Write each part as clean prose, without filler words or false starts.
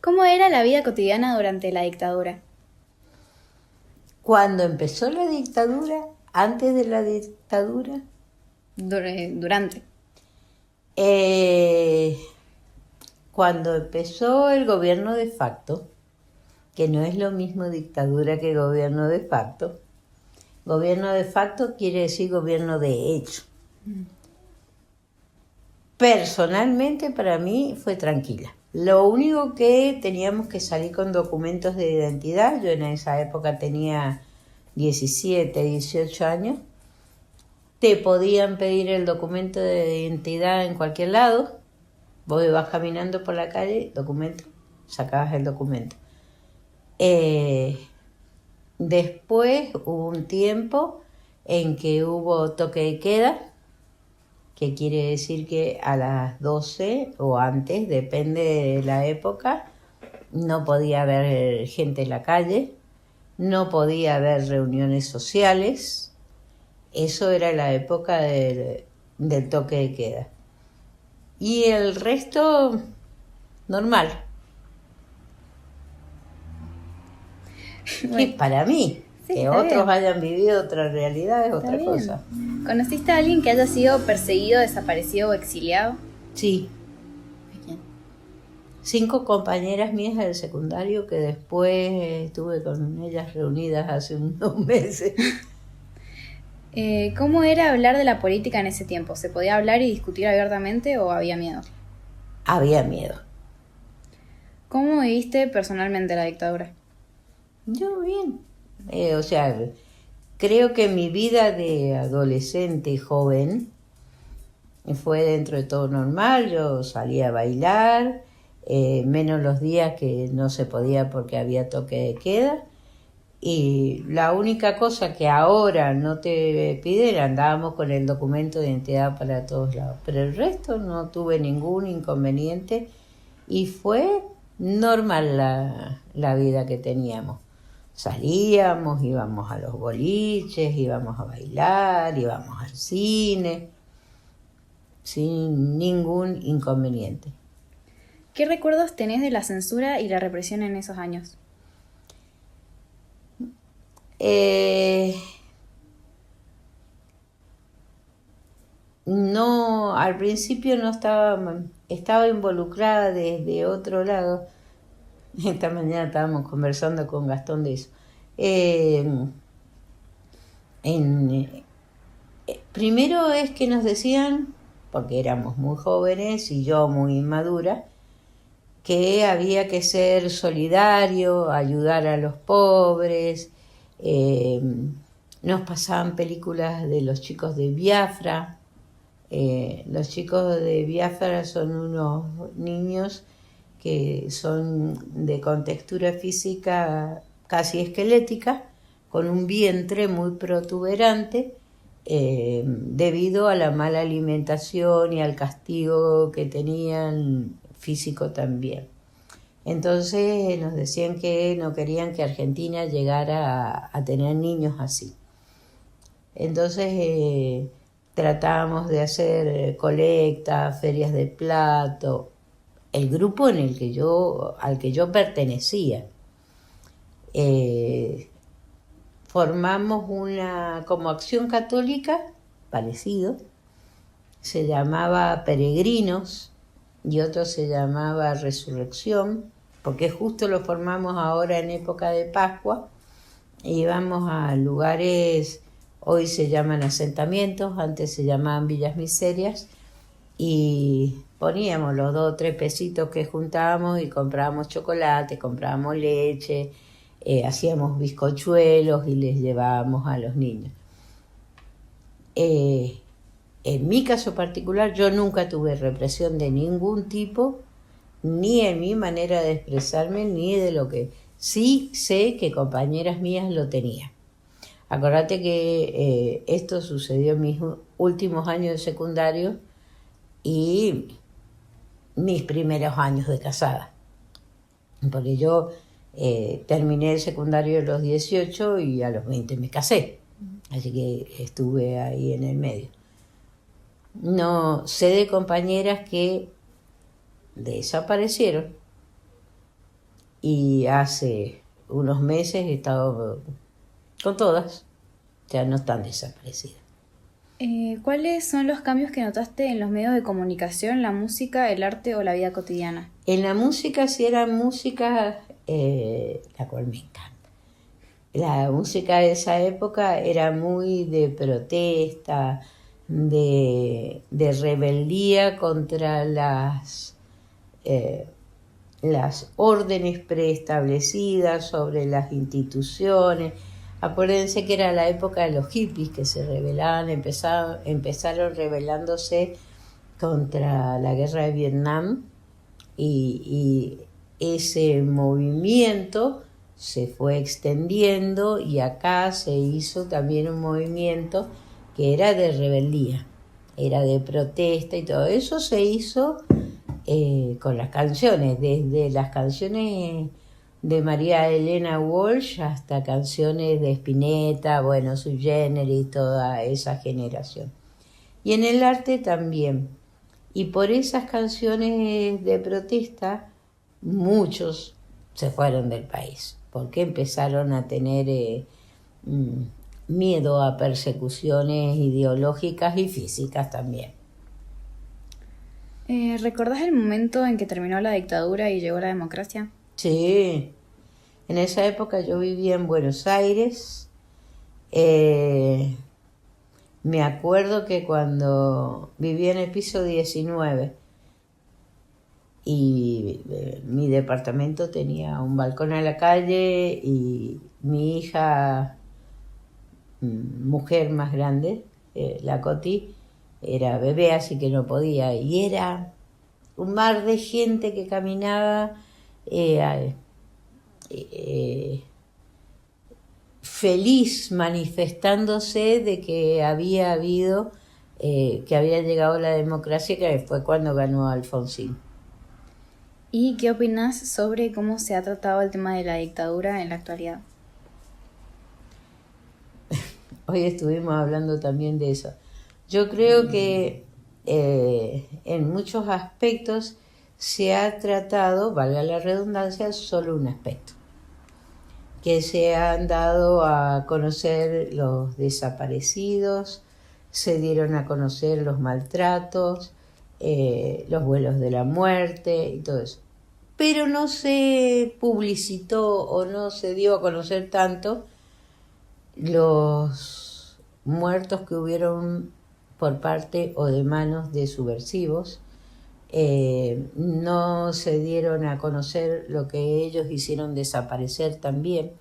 ¿Cómo era la vida cotidiana durante la dictadura? Cuando empezó la dictadura, antes de la dictadura, Durante. eh, cuando empezó el gobierno de facto, que no es lo mismo dictadura que gobierno de facto. Gobierno de facto quiere decir gobierno de hecho. Personalmente para mí fue tranquila. Lo único que teníamos que salir con documentos de identidad. Yo en esa época tenía 17, 18 años. Te podían pedir el documento de identidad en cualquier lado. Vos ibas caminando por la calle, documento, sacabas el documento. Después hubo un tiempo en que hubo toque de queda, que quiere decir que a las 12 o antes, depende de la época, no podía haber gente en la calle, no podía haber reuniones sociales. Eso era la época del toque de queda. Y el resto, normal. Y para mí, Sí, que está otros bien. hayan vivido otra realidad es Está otra bien. cosa. ¿Conociste a alguien que haya sido perseguido, desaparecido o exiliado? Sí, ¿A quién? 5 compañeras mías del secundario que después estuve con ellas reunidas hace unos meses. ¿Cómo era hablar de la política en ese tiempo? ¿Se podía hablar y discutir abiertamente o había miedo? Había miedo. ¿Cómo viviste personalmente la dictadura? Yo bien. O sea, creo que mi vida de adolescente y joven fue dentro de todo normal. Yo salía a bailar, menos los días que no se podía porque había toque de queda. Y la única cosa que ahora no te piden, andábamos con el documento de identidad para todos lados. Pero el resto no tuve ningún inconveniente y fue normal la vida que teníamos. Salíamos, íbamos a los boliches, íbamos a bailar, íbamos al cine, sin ningún inconveniente. ¿Qué recuerdos tenés de la censura y la represión en esos años? No, al principio no estaba involucrada desde otro lado. Esta mañana estábamos conversando con Gastón de eso. Primero es que nos decían, porque éramos muy jóvenes y yo muy inmadura, que había que ser solidario, ayudar a los pobres. Nos pasaban películas de los chicos de Biafra. Los chicos de Biafra son unos niños que son de contextura física casi esquelética, con un vientre muy protuberante, debido a la mala alimentación y al castigo que tenían físico también. Entonces nos decían que no querían que Argentina llegara a tener niños así. Entonces tratábamos de hacer colectas, ferias de plato, el grupo al que yo pertenecía. Formamos como Acción Católica, parecido, se llamaba Peregrinos y otro se llamaba Resurrección, porque justo lo formamos ahora en época de Pascua. Íbamos a lugares, hoy se llaman asentamientos, antes se llamaban villas miserias, y poníamos los 2 o 3 pesitos que juntábamos y comprábamos chocolate, comprábamos leche, hacíamos bizcochuelos y les llevábamos a los niños. En mi caso particular, yo nunca tuve represión de ningún tipo, ni en mi manera de expresarme, ni de lo que... Sí sé que compañeras mías lo tenían. Acordate que esto sucedió en mis últimos años de secundario y mis primeros años de casada. Porque yo terminé el secundario a los 18 y a los 20 me casé. Así que estuve ahí en el medio. No sé de compañeras que desaparecieron y hace unos meses he estado con todas, ya no están desaparecidas. ¿Cuáles son los cambios que notaste en los medios de comunicación, la música, el arte o la vida cotidiana? En la música, si era música, la cual me encanta. La música de esa época era muy de protesta, de rebeldía contra las órdenes preestablecidas sobre las instituciones. Acuérdense que era la época de los hippies que se rebelaban, empezaron rebelándose contra la guerra de Vietnam y ese movimiento se fue extendiendo y acá se hizo también un movimiento que era de rebeldía, era de protesta y todo eso se hizo con las canciones, desde las canciones de María Elena Walsh hasta canciones de Spinetta, bueno, Sui Generis, toda esa generación. Y en el arte también. Y por esas canciones de protesta, muchos se fueron del país, porque empezaron a tener miedo a persecuciones ideológicas y físicas también. ¿Recordás el momento en que terminó la dictadura y llegó la democracia? Sí, en esa época yo vivía en Buenos Aires. Me acuerdo que cuando vivía en el piso 19 y mi departamento tenía un balcón a la calle y mi hija, mujer más grande, la Coti, era bebé, así que no podía. Y era un mar de gente que caminaba feliz, manifestándose de que había habido, que había llegado la democracia, que fue cuando ganó Alfonsín. ¿Y qué opinás sobre cómo se ha tratado el tema de la dictadura en la actualidad? Hoy estuvimos hablando también de eso. Yo creo que en muchos aspectos se ha tratado, valga la redundancia, solo un aspecto. Que se han dado a conocer los desaparecidos, se dieron a conocer los maltratos, los vuelos de la muerte y todo eso. Pero no se publicitó o no se dio a conocer tanto los muertos que hubieron por parte o de manos de subversivos. No se dieron a conocer lo que ellos hicieron desaparecer también,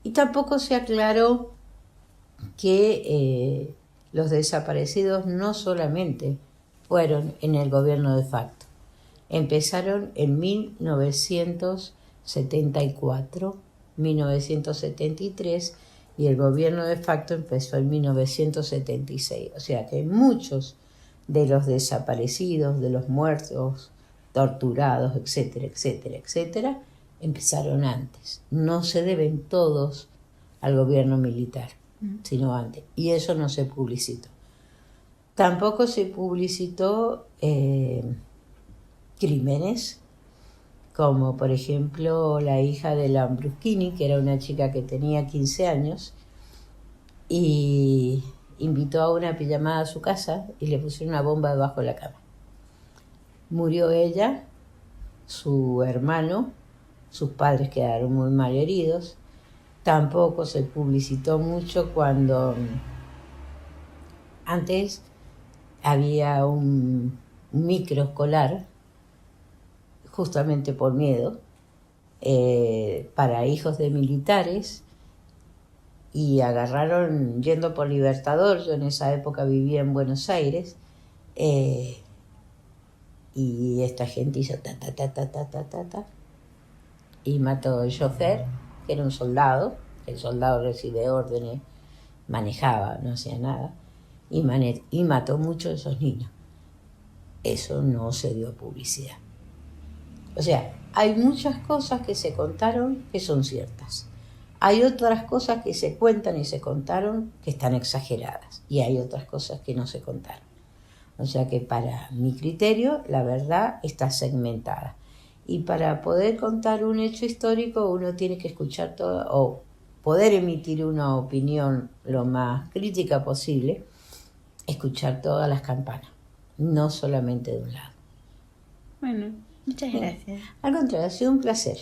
y tampoco se aclaró que los desaparecidos no solamente fueron en el gobierno de facto, empezaron en 1974, 1973, y el gobierno de facto empezó en 1976, o sea que muchos de los desaparecidos, de los muertos, torturados, etcétera, etcétera, etcétera, empezaron antes. No se deben todos al gobierno militar, sino antes. Y eso no se publicitó. Tampoco se publicitó crímenes, como por ejemplo la hija de Lambruschini, que era una chica que tenía 15 años, y invitó a una pijamada a su casa y le pusieron una bomba debajo de la cama. Murió ella, su hermano, sus padres quedaron muy mal heridos. Tampoco se publicitó mucho cuando antes había un microescolar, justamente por miedo, para hijos de militares, y agarraron yendo por Libertador. Yo en esa época vivía en Buenos Aires, y esta gente hizo ta ta ta ta ta ta ta ta y mató al chofer, que era un soldado. El soldado recibe órdenes, manejaba, no hacía nada, y mató muchos de esos niños. Eso no se dio publicidad. O sea, hay muchas cosas que se contaron que son ciertas. Hay otras cosas que se cuentan y se contaron que están exageradas. Y hay otras cosas que no se contaron. O sea que para mi criterio la verdad está segmentada. Y para poder contar un hecho histórico uno tiene que escuchar todo, o poder emitir una opinión lo más crítica posible, escuchar todas las campanas, no solamente de un lado. Bueno, muchas gracias. Al contrario, ha sido un placer.